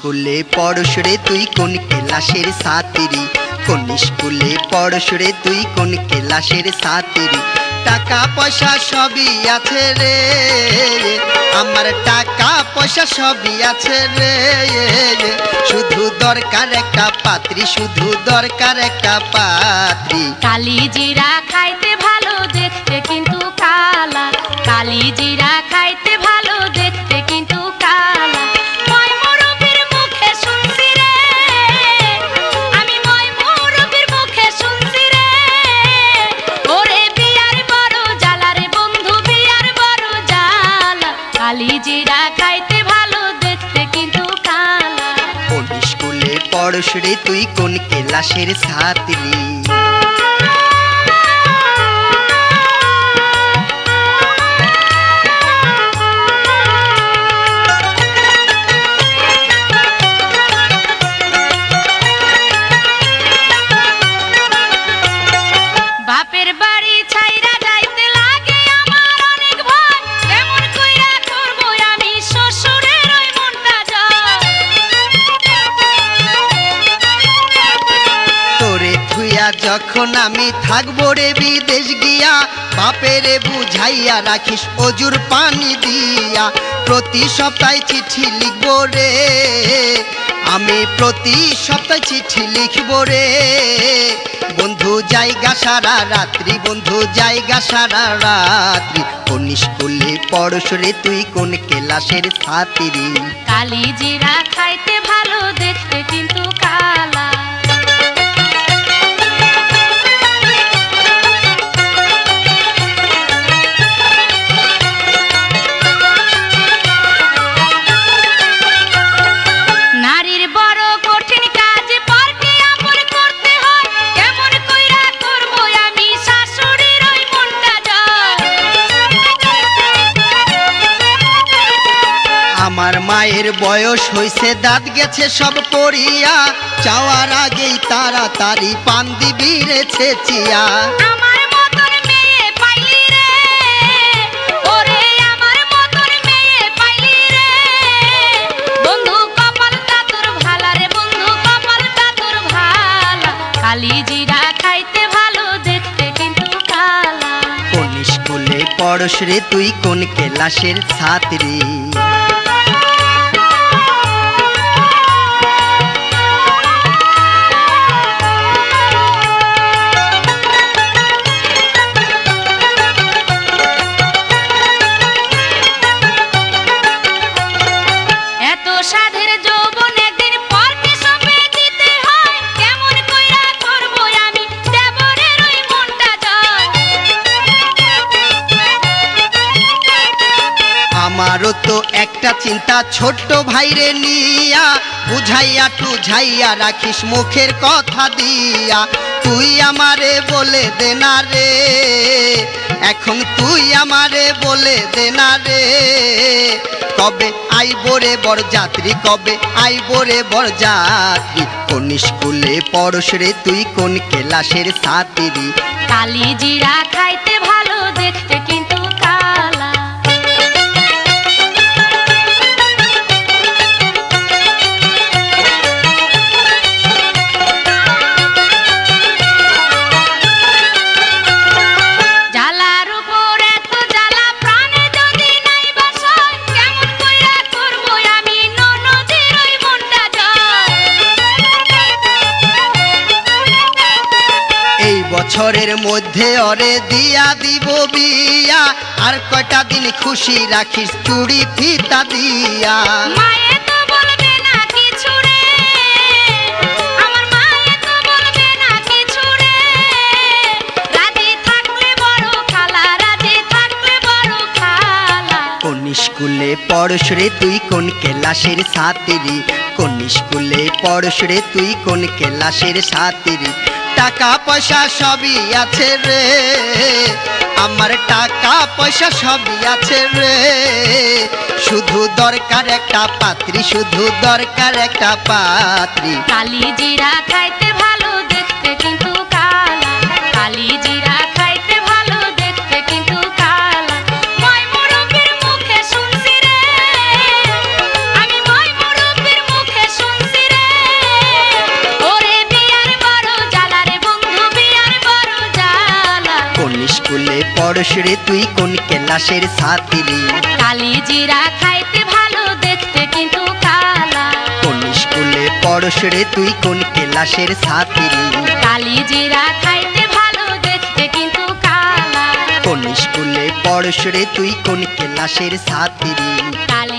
স্কুলে পড়স রে তুই কোন ক্লাসের ছাত্রী? কোন স্কুলে পড়স রে তুই কোন ক্লাসের ছাত্রী? টাকা পয়সা সবই আছে রে আমার, টাকা পয়সা সবই আছে রে, শুধু দরকার একটা পাত্রী, শুধু দরকার একটা পাত্রী। কালি জিরা খাইতে ভালো দেখতে কিন্তু কালা, কালি জিরা খাইতে ভালো দেখতে কিন্তু কালা। মই মুরব্বির মুখে শুনছি রে, আমি মই মুরব্বির মুখে শুনছি রে, ওরে বিয়ার বড় জ্বালা রে বন্ধু, বিয়ার বড় জ্বালা। কালি জিরা খাইতে ভালো দেখতে কিন্তু কালা। কোন স্কুলে পড়স রে তুই কোন ক্লাসের ছাত্রী? বাপের বাড়ি ছাইরা যাইতে লাগে আমার অনেক ভয়, কেমন কইরা করব আমি শ্বশুরের ওই মনটা জয়। তোরে থুইয়া যখন আমি থাকবো রে বিদেশ গিয়া, বাপেরে বুঝাইয়া রাখিস অজুর পানি দিয়া। প্রতি সপ্তাহে চিঠি লিখবো রে আমি, প্রতি সপ্তাহে চিঠি লিখবো রে। বন্ধু জায়গা সারা রাত্রি, বন্ধু জায়গা সারা রাত্রি। কোন স্কুলে পড়স রে তুই কোন ক্লাসের ছাত্রী? কালি জিরা খাইতে ভালো দেখতে কিন্তু কালা। নারীর বড় কঠিন কাজ পরকে আপন করতে হয়, কেমন কইরা করব আমি শাশুড়ির ওই মনটা জয়। আমার মায়ের বয়স হইছে, দাঁত গেছে সব পড়িয়া, চাওয়ার আগেই তাড়াতাড়ি পান দিবি রে ছেচিয়া। আমার মতন মেয়ে পাইলি রে, ওরে আমার মতন মেয়ে পাইলি রে, বন্ধু কপালটা তোর ভালা রে, বন্ধু কপালটা তোর ভালা। কালি জিরা খাইতে ভালো দেখতে কিন্তু কালা। কোন স্কুলে পড়স রে তুই কোন ক্লাসের ছাত্রী? এত সাধের যৌবন একদিন পরকে সঁপে দিতে হয়, কেমন কইরা করব আমি দেবরের ওই মনটা জয়। আমারও তো একটা চিন্তা ছোট্ট ভাইরে নিয়া, বুঝাইয়া টুঝাইয়া রাখিস মুখের কথা দিয়া। তুই আমারে বলে দে না রে এখন, তুই আমারে বলে দে না রে, কবে আইবো রে বরযাত্রী, কবে আইবো রে বরযাত্রী? কোন স্কুলে পড়স রে তুই কোন ক্লাসের ছাত্রী? কালি জিরা খাইতে ভালো দেখতে কিন্তু কালা। জ্বালার উপর এত জ্বালা, প্রাণে যদি নাই বাসয়, কেমন কইরা করব আমি ননদের ওই মনটা জয়। এই বছরের মধ্যে অরে দিয়া দিব বিয়া, আর কয়টা দিন খুশি রাখিস চুড়ি ফিতা দিয়া। মায়ে তো বলবে না কিছু রে, আমার মায়ে তো বলবে না কিছু রে, রাজি থাকলে বড় খালা, রাজি থাকলে বড় খালা। কোন স্কুলে পড়স রে তুই কোন ক্লাসের ছাত্রী? কোন স্কুলে পড়স রে তুই কোন ক্লাসের ছাত্রী? টাকা পয়সা সবই আছে রে আমার, টাকা পয়সা সবই আছে রে, শুধু দরকার একটা পাত্রী, শুধু দরকার একটা পাত্রী। কালি জিরা খাইতে ভালো দেখতে কিন্তু কালা, কালি জিরা খাইতে ভালো দেখতে কিন্তু কালা। মই মুরব্বির মুখে শুনছি রে, আমি মই মুরব্বির মুখে পড়স রে তুই কোন ক্লাসের ছাত্রী? কালি জিরা খাইতে ভালো দেখতে কিন্তু কালা। কোন স্কুলে পড়স রে তুই কোন ক্লাসের ছাত্রী? কালি জিরা খাইতে ভালো দেখতে কিন্তু কালা। কোন স্কুলে পড়স রে তুই কোন ক্লাসের ছাত্রী? কালি